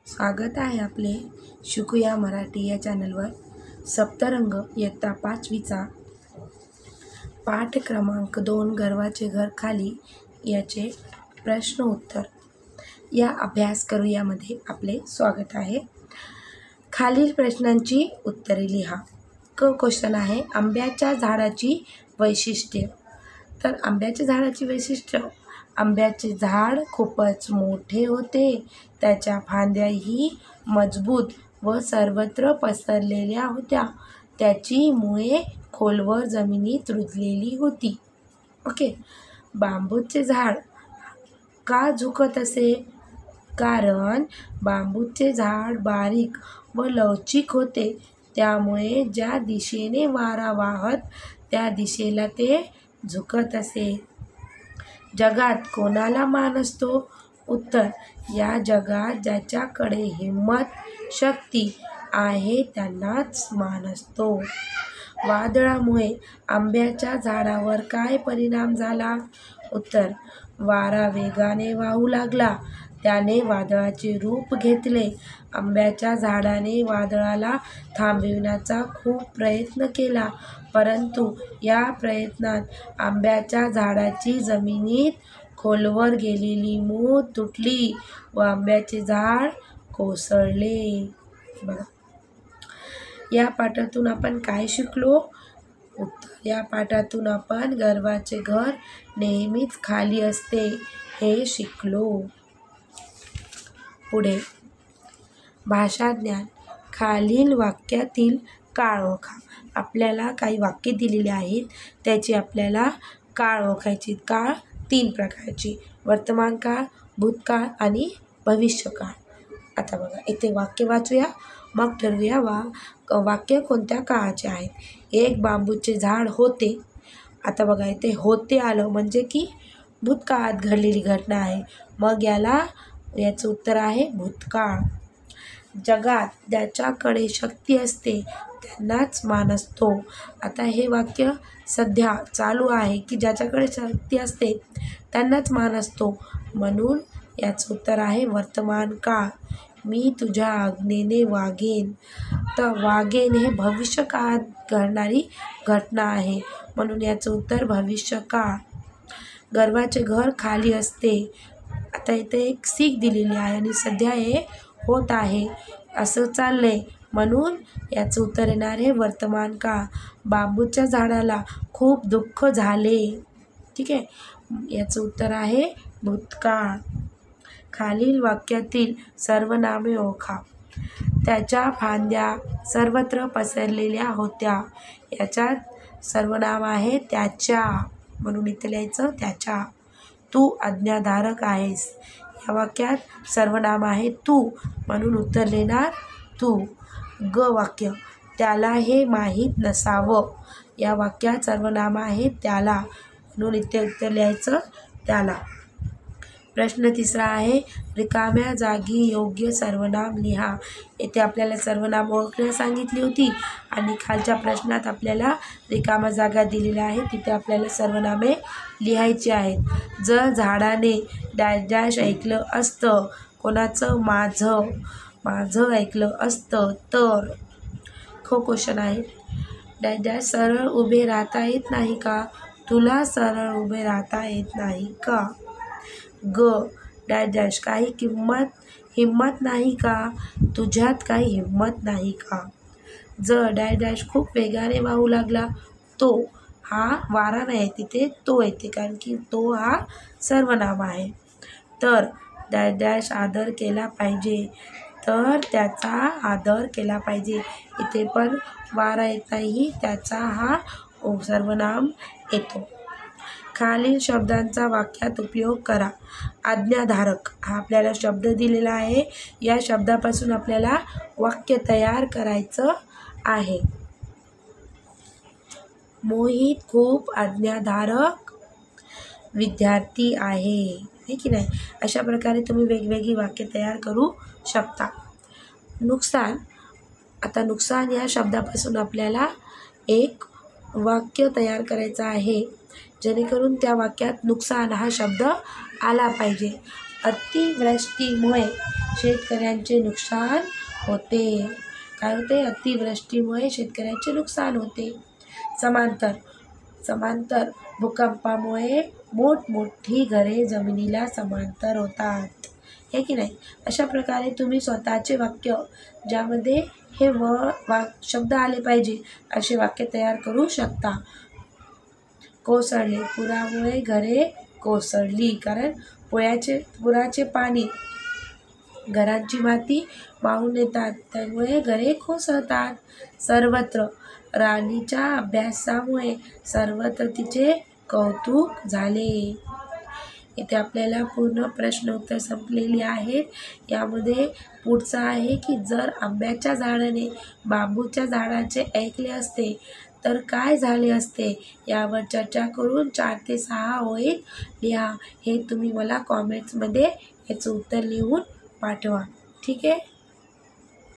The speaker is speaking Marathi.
स्वागत आहे आपले शिकूया मराठी या चॅनलवर. सप्तरंग इयत्ता 5वीचा पाठ क्रमांक 2 गर्वाचे घर खाली याचे प्रश्न उत्तर या अभ्यास करूयामध्ये आपले स्वागत आहे. खालील प्रश्नांची उत्तरे लिहा. क्वेश्चन आहे आंब्याच्या झाडाची वैशिष्ट्ये. तर आंब्याच्या झाडाची वैशिष्ट्य, आंब्याचे झाड खूपच मोठे होते, त्याच्या फांद्याही मजबूत व सर्वत्र पसरलेल्या होत्या, त्याची मुळे खोलवर जमिनीत रुजलेली होती. ओके. बांबूचे झाड का झुकत असे? कारण बांबूचे झाड बारीक व लवचिक होते, त्यामुळे ज्या दिशेने वारा वाहत त्या दिशेला ते झुकत असे. जगात कोणाला मान असतो? उत्तर, या जगात ज्याच्याकडे हिंमत, शक्ती आहे त्यांनाच मान असतो. वादळामुळे आंब्याच्या झाडावर काय परिणाम झाला? उत्तर, वारा वेगाने वाहू लागला, त्याने वादळाचे रूप घेतले. आंब्याच्या झाडाने वादळाला थांबविण्याचा खूप प्रयत्न केला, परंतु या प्रयत्नात आंब्याच्या झाडाची जमिनीत खोलवर गेलेली मूळ तुटली व आंब्याचे झाड कोसळले. बघा, या पाठातून आपण काय शिकलो? उत्तर, या पाठातून आपण गर्वाचे घर नेहमीच खाली असते हे शिकलो. पुढे भाषा ज्ञान. खालील वाक्यातील काळ ओळखा. आपल्याला काही वाक्य दिलेली आहेत, त्याची आपल्याला काळ ओळखायची. काळ 3 प्रकारची: वर्तमान काळ, भूतकाळ आणि भविष्यकाळ. आता बघा, इथे वाक्य वाचूया, मग ठरवूया वाक्य कोणत्या काळाचे आहेत. एक बांबूचे झाड होते. आता बघा, इथे होते आलं म्हणजे की भूतकाळात घडलेली घटना आहे, मग याचं उत्तर आहे भूतकाळ. जगात ज्याच्याकडे शक्ती असते त्यांनाच मान असतो. आता हे वाक्य सध्या चालू आहे की ज्याच्याकडे शक्ती असते त्यांनाच मान असतो, म्हणून याचं उत्तर आहे वर्तमान काळ. मी तुझ्या आज्ञेने वागेन. तर वागेन हे भविष्यकाळात घडणारी घटना आहे, म्हणून याचं उत्तर भविष्यकाळ. गर्वाचे घर खाली असते. आता इथे एक सीख दिलेली आहे आणि सध्या हे होत आहे, असं चाललंय, म्हणून याचं उत्तर येणार आहे वर्तमान काळ. बांबूच्या झाडाला खूप दुःख झाले. ठीक आहे, याचं उत्तर आहे भूतकाळ. खालील वाक्यातील सर्वनामे ओळखा. त्याच्या फांद्या सर्वत्र पसरलेल्या होत्या. याच्यात सर्वनाम आहे त्याच्या, म्हणून इथे लिहायचं त्याच्या. तू आज्ञाधारक आहेस. या वाक्यात सर्वनाम आहे तू, म्हणून उत्तर लिहिणार तू. वाक्य, त्याला हे माहीत नसावं. या वाक्यात सर्वनाम आहे त्याला, म्हणून इथे उत्तर लिहायचं त्याला. प्रश्न 3 आहे रिकाम्या जागी योग्य सर्वनाम लिहा. येथे आपल्याला सर्वनाम ओळखण्यास सांगितली होती आणि खालच्या प्रश्नात आपल्याला रिकाम्या जागा दिलेल्या आहेत, तिथे आपल्याला सर्वनामे लिहायची आहेत. जर झाडाने डॅश डॅश ऐकलं असतं. कोणाचं? माझं ऐकलं असतं तर. क्वेश्चन आहे डॅश डॅश सरळ उभे राहता येत नाही का? तुला सरळ उभे राहता येत नाही का? डॅश डॅश काही हिंमत नाही का? तुझ्यात काही हिंमत नाही का? डॅश डॅश खूप वेगाने वाहू लागला. तो हा वारा नाही, तिथे तो येते, कारण की तो हा सर्वनाम आहे. तर डॅश डॅश आदर केला पाहिजे. तर त्याचा आदर केला पाहिजे. इथे पण वारा येत नाही, त्याचा हा सर्वनाम येतो. खालील शब्दांचा वाक्यात उपयोग करा. आज्ञाधारक हा आपल्याला शब्द दिलेला आहे. या शब्दापासून आपल्याला वाक्य तयार करायचं आहे. मोहित खूप आज्ञाधारक विद्यार्थी आहे की नाही? अशा प्रकारे तुम्ही वेगवेगळी वाक्य तयार करू शकता. नुकसान. आता नुकसान या शब्दापासून आपल्याला एक वाक्य तयार करायचं आहे, जेणेकरून त्या वाक्यात नुकसान हा शब्द आला पाहिजे. अतिवृष्टीमुळे शेतकऱ्यांचे नुकसान होते. काय होते? अतिवृष्टीमुळे शेतकऱ्यांचे नुकसान होते. समांतर भूकंपामुळे मोठमोठी घरे जमिनीला समांतर होतात, हे की नाही. अशा प्रकारे तुम्ही स्वतःचे वाक्य ज्यामध्ये हे शब्द आले पाहिजे असे वाक्य तयार करू शकता. कोसळले, पुरामुळे घरे कोसळली, कारण पुराचे पाणी घरांची माती वाहून नेतात, त्यामुळे घरे कोसळतात. सर्वत्र, राणीच्या अभ्यासामुळे सर्वत्र तिचे कौतुक झाले. इथे आपल्याला पूर्ण प्रश्न उत्तर संपलेली आहेत. यामध्ये पुढचं आहे की जर आंब्याच्या झाडाने बांबूच्या झाडाचे ऐकले असते तर काय झाले असते, यावर चर्चा करून 4 ते 6 ओळीत लिहा. हे तुम्ही मला कॉमेंट्समध्ये याचं उत्तर लिहून पाठवा. ठीक आहे.